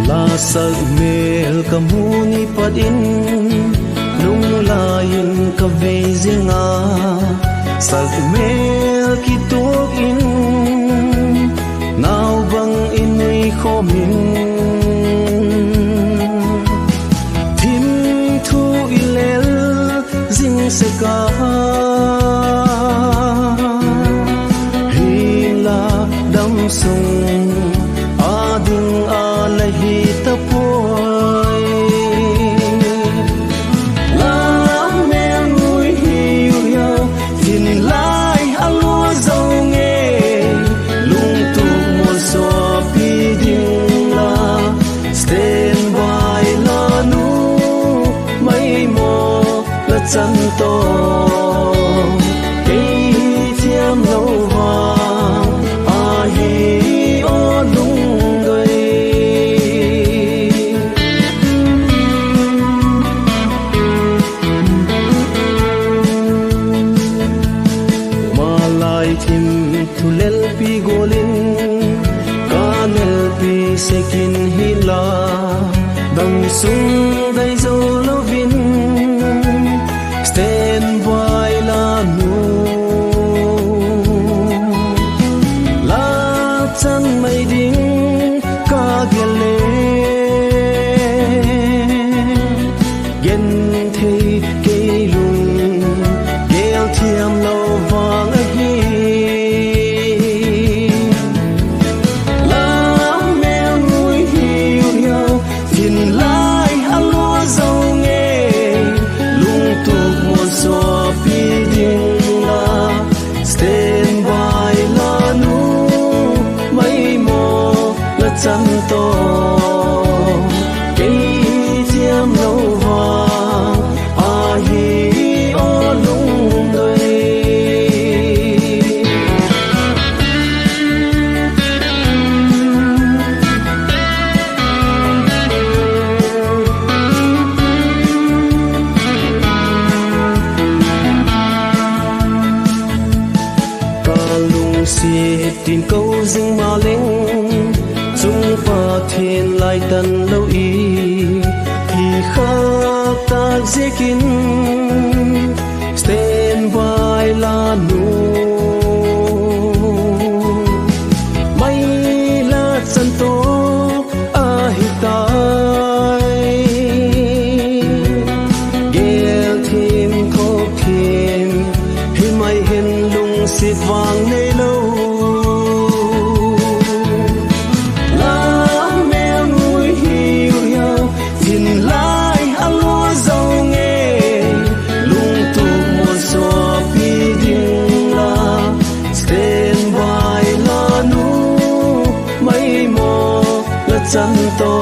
la sak mel ka muni padin lung lain ka vezinga sak mel ki tuk in naw bang inui khomin thim thu ilel zing seka hila dam sung ading alahi tapoi la mel ngui hiu yo tin lai alua zau nge lung tu mo so pi ding la stand by la nu mai mo la chan to ke thiam lo wa a hi o lung doi malai thim thulel pi golin kanel pi sekin hila dang sung dai zo lovin stand by la nu la chan mai ding ka gele gen thei ke lung gel thiam lo wang a hi la mel ngui hiu yo tin lai alua zo nge lung tu mo so pi ding la stand by la nu mai mo la chan to ke thiam lo wa a hi o lung doi lung si tin câu ding ma leng chung pa thiên lai tan lo i hi kha ta zekin stand by la nu mai la chan to a hi tai gel thim khop thim hi mai hen lung sit wang nei lo la mel ngui hiu yo tin lai alua zo nge lung tu mo so pi ding la stand by la nu mai mo la chan to